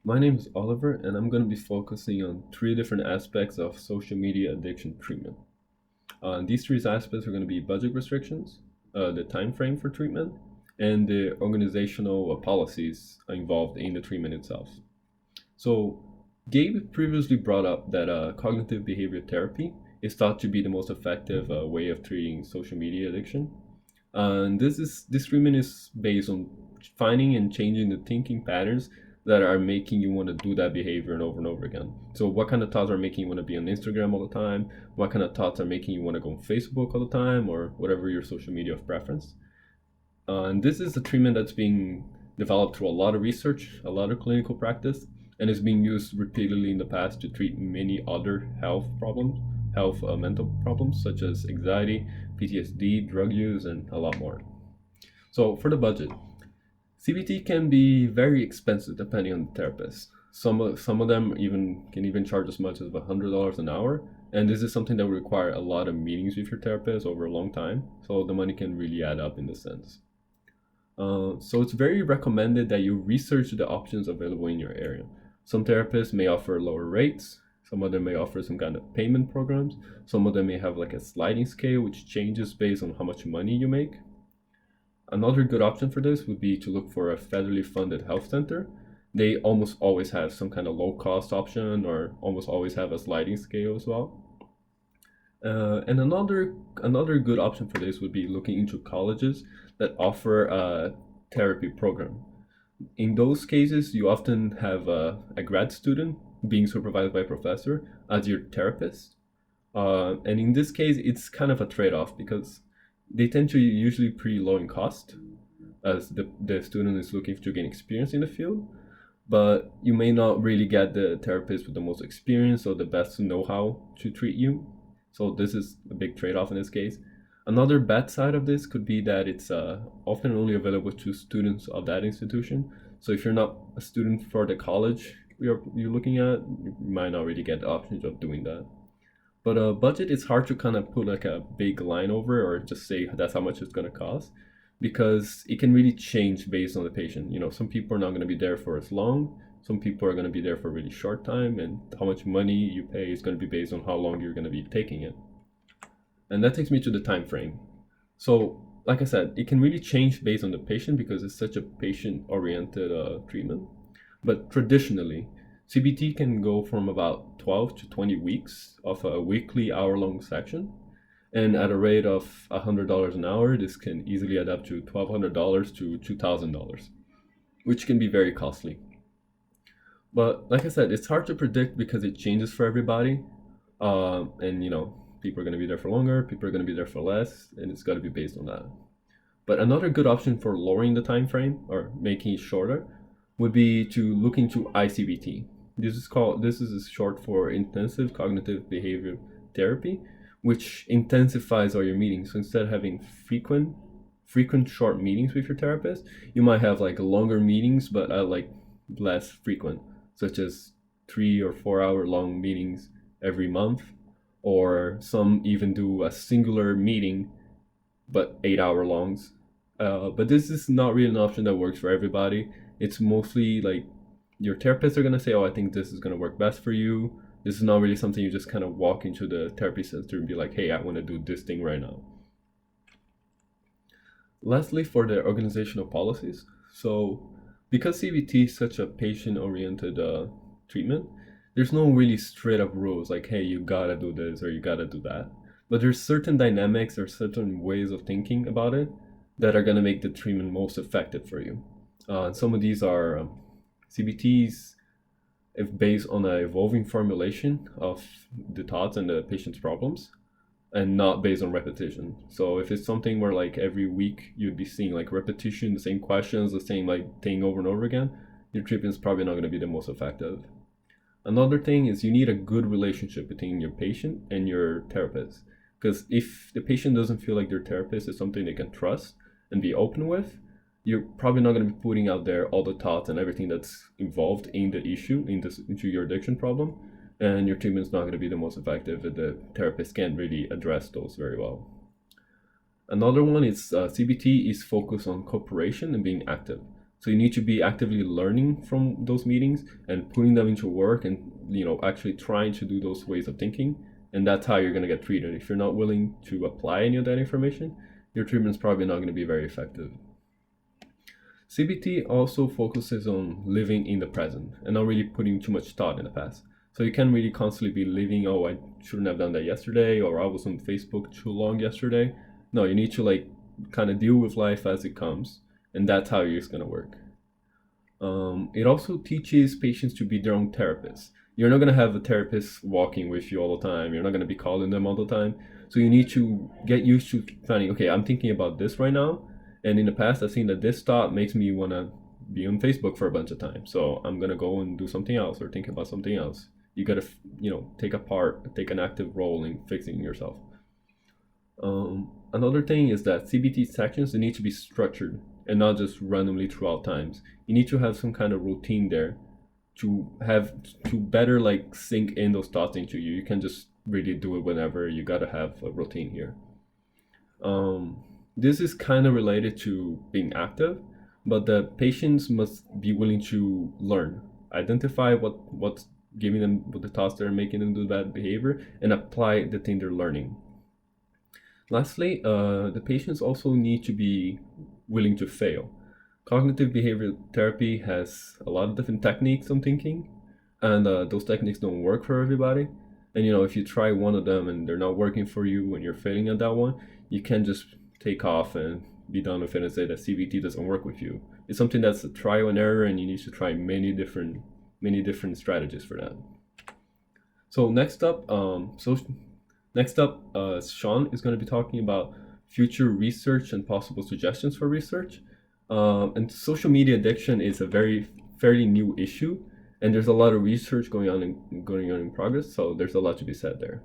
My name is Oliver, and I'm going to be focusing on three different aspects of social media addiction treatment. These three aspects are going to be budget restrictions, the time frame for treatment, and the organizational policies involved in the treatment itself. So, Gabe previously brought up that cognitive behavior therapy is thought to be the most effective way of treating social media addiction. And this treatment is based on finding and changing the thinking patterns that are making you want to do that behavior and over again. So what kind of thoughts are making you want to be on Instagram all the time? What kind of thoughts are making you want to go on Facebook all the time, or whatever your social media of preference? And this is a treatment that's being developed through a lot of research, a lot of clinical practice, and is being used repeatedly in the past to treat many other health problems, health mental problems such as anxiety, PTSD, drug use, and a lot more. So for the budget, CBT can be very expensive depending on the therapist. Some of them can even charge as much as $100 an hour, and this is something that will require a lot of meetings with your therapist over a long time. So the money can really add up in this sense. So it's very recommended that you research the options available in your area. Some therapists may offer lower rates. Some of them may offer some kind of payment programs. Some of them may have like a sliding scale, which changes based on how much money you make. Another good option for this would be to look for a federally funded health center. They almost always have some kind of low cost option or almost always have a sliding scale as well. And another good option for this would be looking into colleges that offer a therapy program. In those cases, you often have a grad student being supervised by a professor as your therapist. And in this case, it's kind of a trade-off because they tend to usually pretty low in cost as the student is looking to gain experience in the field, but you may not really get the therapist with the most experience or the best know-how to treat you. So this is a big trade-off in this case. Another bad side of this could be that it's often only available to students of that institution. So if you're not a student for the college you're looking at, you might not really get the options of doing that. But budget is hard to kind of put like a big line over or just say that's how much it's going to cost because it can really change based on the patient. Some people are not going to be there for as long. Some people are going to be there for a really short time, and how much money you pay is going to be based on how long you're going to be taking it. And that takes me to the time frame. So, like I said, it can really change based on the patient because it's such a patient-oriented treatment. But traditionally, CBT can go from about 12 to 20 weeks of a weekly hour-long section. And at a rate of $100 an hour, this can easily add up to $1,200 to $2,000, which can be very costly. But like I said, it's hard to predict because it changes for everybody. And people are going to be there for longer, people are going to be there for less, and it's got to be based on that. But another good option for lowering the time frame or making it shorter would be to look into ICBT. This is short for intensive cognitive behavior therapy, which intensifies all your meetings. So instead of having frequent short meetings with your therapist, you might have like longer meetings but like less frequent, such as 3 or 4 hour long meetings every month, or some even do a singular meeting but 8 hour longs. But this is not really an option that works for everybody. It's mostly like your therapists are gonna say, "Oh, I think this is gonna work best for you." This is not really something you just kind of walk into the therapy center and be like, "Hey, I want to do this thing right now." Lastly, for the organizational policies, so because CBT is such a patient-oriented treatment, there's no really straight up rules like, "Hey, you gotta do this or you gotta do that." But there's certain dynamics or certain ways of thinking about it that are gonna make the treatment most effective for you. And some of these are CBTs if based on an evolving formulation of the thoughts and the patient's problems and not based on repetition. So if it's something where like every week you'd be seeing like repetition, the same questions, the same like thing over and over again, your treatment is probably not going to be the most effective. Another thing is you need a good relationship between your patient and your therapist. Because if the patient doesn't feel like their therapist is something they can trust and be open with, you're probably not going to be putting out there all the thoughts and everything that's involved in the issue, into your addiction problem, and your treatment's not going to be the most effective if the therapist can't really address those very well. Another one is CBT is focused on cooperation and being active. So you need to be actively learning from those meetings and putting them into work, and actually trying to do those ways of thinking. And that's how you're going to get treated. If you're not willing to apply any of that information, your treatment's probably not going to be very effective. CBT also focuses on living in the present and not really putting too much thought in the past. So you can't really constantly be living, oh, I shouldn't have done that yesterday, or I was on Facebook too long yesterday. No, you need to kind of deal with life as it comes, and that's how it's going to work. It also teaches patients to be their own therapists. You're not going to have a therapist walking with you all the time. You're not going to be calling them all the time. So you need to get used to finding, okay, I'm thinking about this right now. And in the past, I've seen that this thought makes me want to be on Facebook for a bunch of time. So I'm going to go and do something else or think about something else. You got to, take an active role in fixing yourself. Another thing is that CBT sections, they need to be structured and not just randomly throughout times. You need to have some kind of routine there to better sink in those thoughts into you. You can't just really do it whenever. You got to have a routine here. This is kind of related to being active, but the patients must be willing to learn, identify what's giving them the thoughts that are making them do that behavior, and apply the thing they're learning. Lastly, the patients also need to be willing to fail. Cognitive behavioral therapy has a lot of different techniques on thinking, and those techniques don't work for everybody. And if you try one of them and they're not working for you and you're failing at that one, you can't just take off and be done with it and say that CBT doesn't work with you. It's something that's a trial and error, and you need to try many different strategies for that. So next up, Sean is going to be talking about future research and possible suggestions for research. And social media addiction is a fairly new issue, and there's a lot of research going on in progress. So there's a lot to be said there.